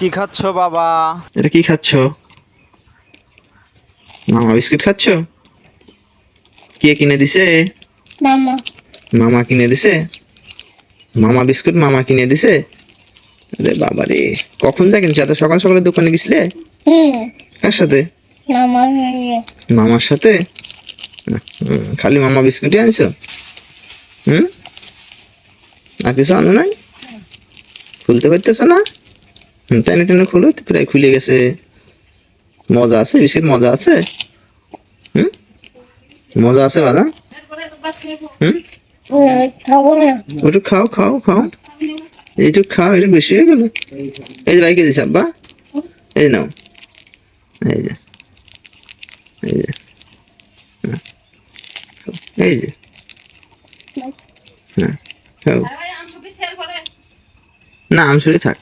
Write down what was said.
কি খাচ্ছ বাবা? এটা কি খাচ্ছ? মামা বিস্কুট খাচ্ছ? কে কিনে দিছে? মামা। মামা কিনে দিছে? মামা বিস্কুট মামা কিনে দিছে? আরে বাবা রে, কখন যা কিনছো? এত সকাল সকালে দোকানে গেছিলে? কার সাথে? মামা। মামার সাথে? খালি মামা বিস্কুটই আনছো? হুম, আর কিছু আনো নাই? খুলতে পারতেছো না? টেনে টেনে খুলো, তো প্রায় খুলে গেছে। মজা আছে? বিস্কুট মজা আছে? হুম, মজা আছে বাদা? হুম, খাবো না। ওটা খাও খাও খাও, এইটুক খাও, এটা বেশি হয়ে গেল। এই যে বাইকে দিছে আব্বা, এই নাও, এই যে, এই যে, এই যে, হ্যাঁ খাও। না আমসুরি থাক।